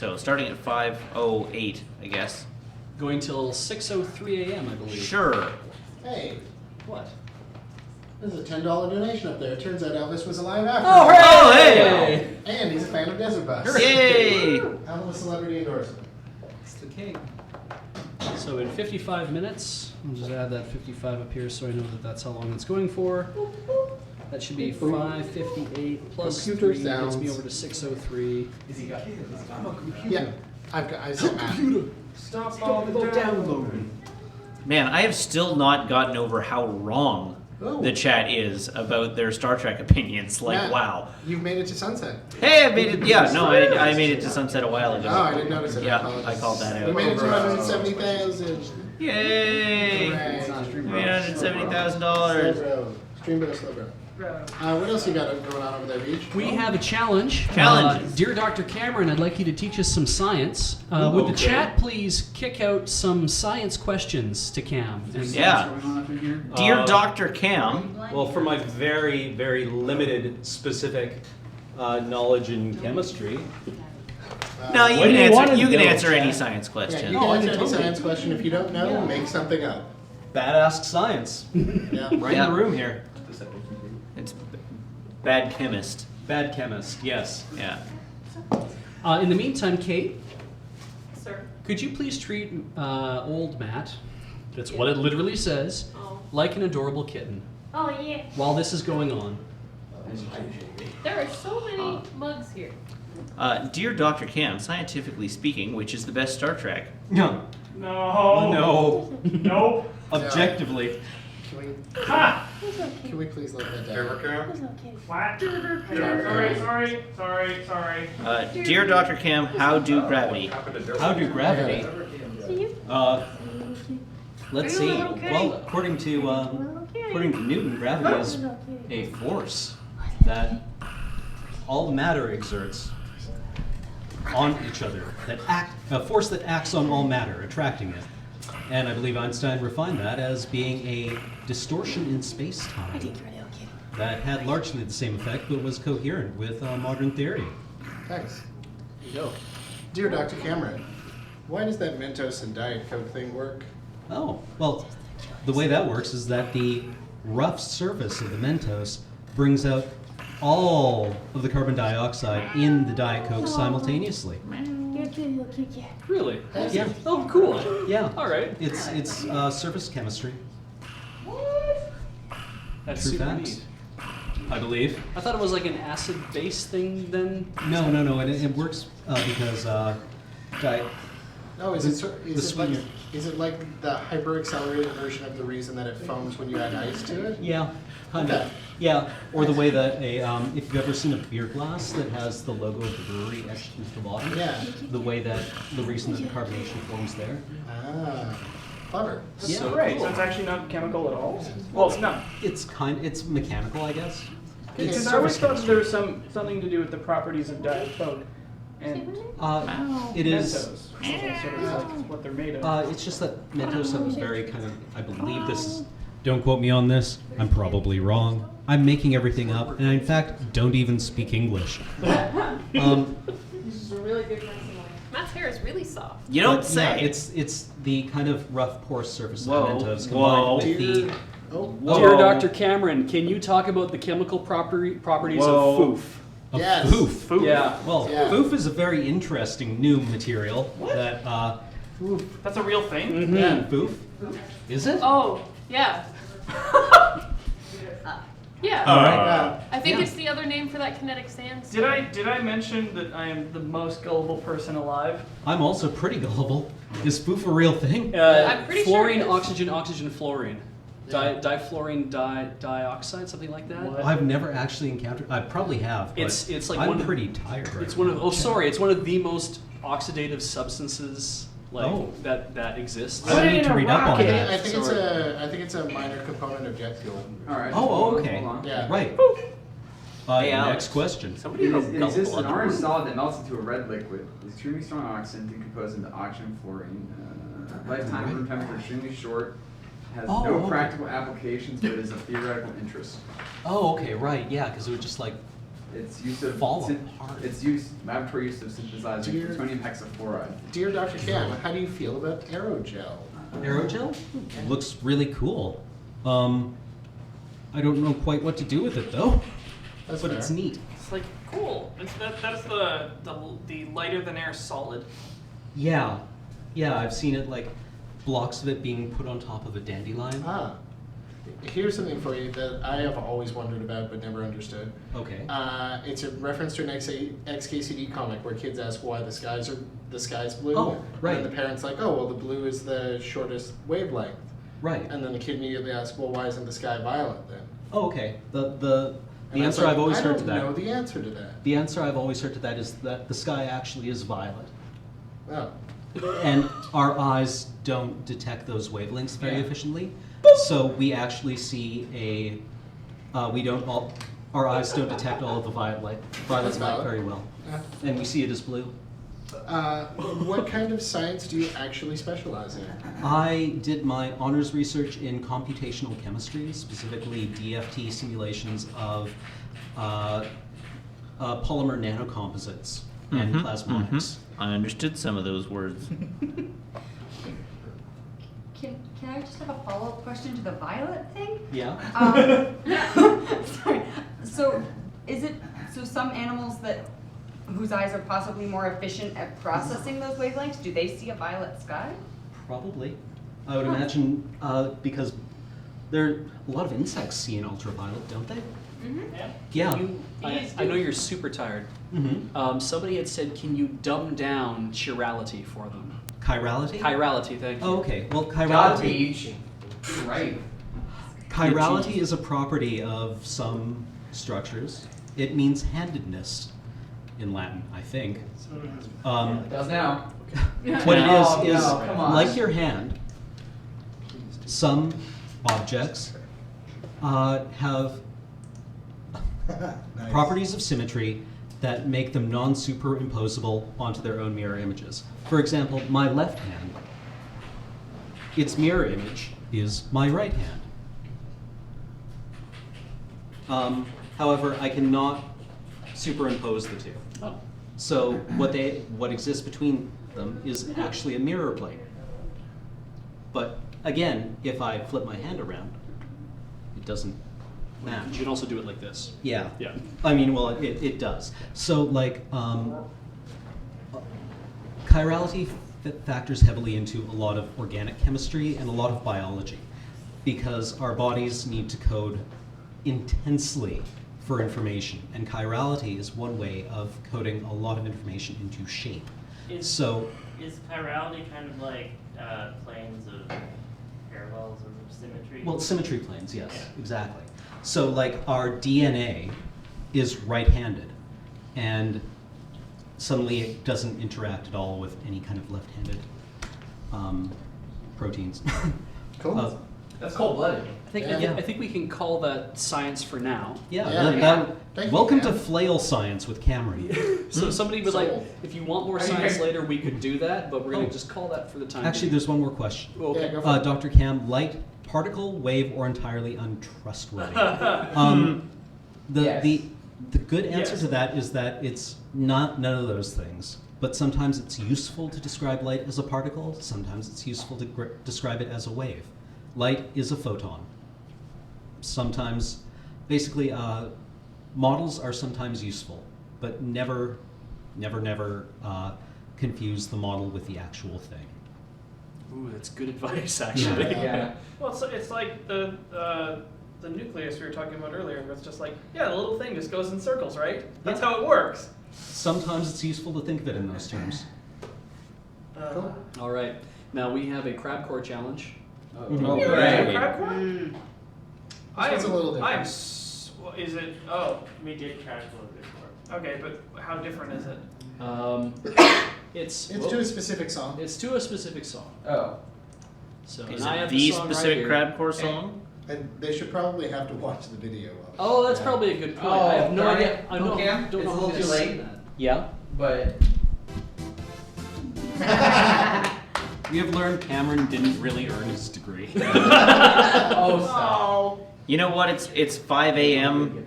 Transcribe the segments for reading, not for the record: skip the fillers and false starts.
So starting at 5:08, I guess. Going till 6:03 a.m., I believe. Sure. Hey, What? there's a $10 donation up there. Turns out Elvis was alive after. Oh, all. Oh, hey! And he's a fan of Desert Bus. Yay! How about a celebrity endorsement? It's the king. So in 55 minutes, I'll just add that 55 up here so I know that that's how long it's going for. That should be 5:58 plus Computer 3 gets me sounds. over to 6:03. Yeah, I said math. Stop all the downloading. Man, I have still not gotten over how wrong the chat is about their Star Trek opinions. Like, Matt, wow. You've made it to sunset. Hey, I made it. Yeah, no, I made it to sunset a while ago. Oh, I didn't notice it. Yeah, I called that You out. made it 270,000. Yay! Hooray. $370,000. Stream better, slow bro. What else you got going on over there, Beach? We have a challenge. Challenges. Dear Dr. Cameron, I'd like you to teach us some science. Would the chat please kick out some science questions to Cam? And Yeah. Dear Dr. Cam. Well, for my very, very limited specific knowledge in chemistry, No, you What do can you answer. wanna You can know, answer any Chad? science Yeah, question. you can answer any science question. If you don't know, make something up. badass science, Yeah. right Yeah. in the room here. It's bad chemist. Bad chemist, yes. Yeah. In the meantime, Kate, Sir. could you please treat old Matt, that's what it literally says, Oh. like an adorable kitten Oh yeah. while this is going on? There are so many mugs here. Dear Dr. Cam, scientifically speaking, which is the best Star Trek? No. No. No. Nope. Objectively. Can we, Ha! can we please let that down? What? Sorry. Dear Dr. Cam, how do gravity? How do gravity? See? Let's Are see. you a little kitty? Well, according to Newton, gravity is a force that all matter exerts on each other. A force that acts on all matter, attracting it. And I believe Einstein refined that as being a distortion in space-time that had largely the same effect, but was coherent with modern theory. Thanks. Go. Dear Dr. Cameron, why does that Mentos and Diet Coke thing work? Oh, well, the way that works is that the rough surface of the Mentos brings out all of the carbon dioxide in the Diet Coke simultaneously. Really? Yeah. Oh, cool. Yeah. All right. It's surface chemistry. That's True super facts. neat. I believe. I thought it was like an acid-base thing then. No. It works because Diet. Oh, is sweetener. it like the hyper accelerated version of the reason that it foams when you add ice to it? Yeah, kind Okay. of. Yeah, or the way that if you've ever seen a beer glass that has the logo of the brewery etched into the bottom. Yeah. The way that the reason that the carbonation forms there. Ah, clever. Yeah. So great. So it's actually not chemical at all. Well, it's not. It's mechanical, I guess. Because I always thought that there was something to do with the properties of Diet Coke and It is. Mentos. Sort of like what they're made of. It's just that Mentos have a very kind of. I believe this is. Don't quote me on this. I'm probably wrong. I'm making everything up, and I, in fact, don't even speak English. This is a really good person. Matt's hair is really soft. You don't But, say. yeah, it's the kind of rough, porous surface Whoa, of the Mentos whoa. combined with the. Oh, Dear Dr. Cameron, can you talk about the chemical properties Whoa. of foof? Of Yes. foof. Yeah. Well, Yeah. foof is a very interesting new material that. That's a real thing. Yeah, foof. Is it? Oh, yeah. Yeah. yeah. I think Yeah. it's the other name for that kinetic sand. Did I mention that I am the most gullible person alive? I'm also pretty gullible. Is foof a real thing? I'm pretty sure fluorine, it is. oxygen, fluorine. Yeah. Difluorine dioxide, something like that. What? I've never actually encountered. I probably have. But It's like I'm one of- pretty tired right It's one of now. it's one of the most oxidative substances that exists. I need to read up on I that. think it's a minor component of jet fuel. All right. Oh, okay. Hold on. Yeah. Right. Hey, Next Alex. question. Somebody It wrote exists an gullible. orange solid that melts into a red liquid. It's extremely strong oxygen decomposed into oxygen and fluorine. Lifetime room temperature extremely short. Has Oh, no okay. practical applications, but is of theoretical interest. Oh, okay, right, yeah, because it would just like Its use of Fall apart. its use laboratory use of synthesizing Dear- plutonium hexafluoride. Dear Dr. Cam, how do you feel about aerogel? Aerogel looks really cool. I don't know quite what to do with it though, That's but fair. it's neat. It's like cool. That's the lighter than air solid. Yeah, I've seen it like blocks of it being put on top of a dandelion. Ah. Here's something for you that I have always wondered about but never understood. Okay. It's a reference to an XKCD comic where kids ask why the sky's blue. Oh, right. And the parents like, oh well, the blue is the shortest wavelength. Right. And then the kid immediately asks, well, why isn't the sky violet then? Oh, okay. The And I was answer like, I've always heard to I that. don't know the answer to that. The answer I've always heard to that is that the sky actually is violet, Oh. and our eyes don't detect those wavelengths very Yeah. efficiently. So we actually see our eyes don't detect all of the violet light That's valid. very well, Yeah. and we see it as blue. What kind of science do you actually specialize in? I did my honors research in computational chemistry, specifically DFT simulations of polymer nanocomposites and plasmonics. I understood some of those words. Can I just have a follow-up question to the violet thing? Yeah. Sorry. So some animals whose eyes are possibly more efficient at processing those wavelengths, do they see a violet sky? Probably. I would imagine because a lot of insects see an ultraviolet, don't they? Mm-hmm. Yeah. I know you're super tired. Mm-hmm. Somebody had said, can you dumb down chirality for them? Chirality? Chirality, thank you. Oh, okay. Well, God, chirality. Beach. Right. Chirality is a property of some structures. It means handedness in Latin, I think. It does now. What it No, is no, come on. like your hand. Some objects have properties of symmetry that make them non-superimposable onto their own mirror images. For example, my left hand, its mirror image is my right hand. However, I cannot superimpose the two. Oh. So what exists between them is actually a mirror plane. But again, if I flip my hand around, it doesn't You match. can also do it like this. Yeah. Yeah. I mean, well, it does. So, like, chirality factors heavily into a lot of organic chemistry and a lot of biology, because our bodies need to code intensely for information, and chirality is one way of coding a lot of information into shape. Is chirality kind of like planes of parallels or symmetry? Well, symmetry planes, yes, Yeah. exactly. So, like, our DNA is right-handed, and suddenly it doesn't interact at all with any kind of left-handed proteins. Cool. That's cold-blooded. Yeah. I think we can call that science for now. Yeah, Yeah. Thank you, welcome to Cam. flail science with Cameron. So somebody was like, Sold. if you want more Are you science here? later, we could do that, but we're going Oh. to just call that for the time Actually, being. there's one more question. Okay. Yeah, go for it. Dr. Cam, light, particle, wave, or entirely untrustworthy? Yes. The good answer Yes. to that is that it's not none of those things. But sometimes it's useful to describe light as a particle. Sometimes it's useful to describe it as a wave. Light is a photon. Sometimes, basically, models are sometimes useful, but never confuse the model with the actual thing. Ooh, that's good advice, actually. Yeah. Well, it's like the nucleus we were talking about earlier. Where it's just like, yeah, the little thing just goes in circles, right? That's how it works. Sometimes it's useful to think of it in those terms. Cool. All right. Now we have a crab core challenge. Oh, Yeah, great. Crab core? This one's a little different. Is it? Oh, We did crash a little bit before. okay, but how different is it? It's It's to a specific song. it's to a specific song. Oh. So Is and I it have the song specific right here. crabcore song? And they should probably have to watch the video of it. Oh, that's Yeah. probably a good point. Oh, I have no darn idea. it. I know. Cam, Don't it's know a how little to too sing late. that. Yeah. But We have learned Cameron didn't really earn his degree. oh, stop. You know what? It's 5 a.m.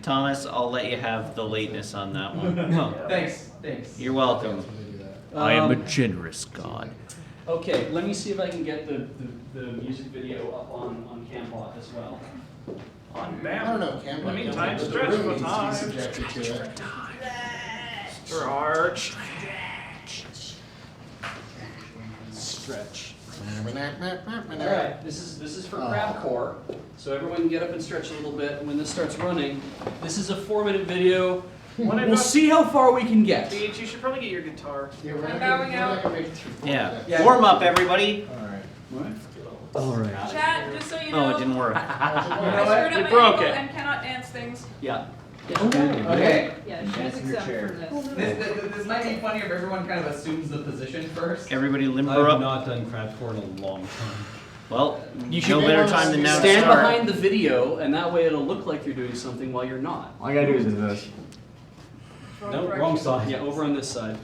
Thomas. I'll let you have the lateness on that one. No. Thanks. You're welcome. I am a generous god. Okay, let me see if I can get the music video up on Campbot as well. On I don't know, Cam. I mean, like, time the stretch room for needs to be time. subjected to it. Stretch. Stretch. All Alright, this is for crab core. So everyone can get up and stretch a little bit. And when this starts running, this is a 4-minute video. We'll see how far we can get. Beach, you should probably get your guitar. Yeah, we're I'm not gonna- bowing we're not out. gonna make it through four Yeah. minutes. Warm up, everybody. Alright. Alright. Chat, just so you know. Oh, it didn't work. I screwed You up broke my ankle it. and cannot dance things. Yeah. Okay. Yeah, she's exempt from this. This might be funny if everyone kind of assumes the position first. Everybody limber I've up. not done crabcore in a long time. Well, You should no be better able to time than now to Stand start. behind the video, and that way it'll look like you're doing something while you're not. All I gotta do is this. No, wrong side. Yeah, over on this side.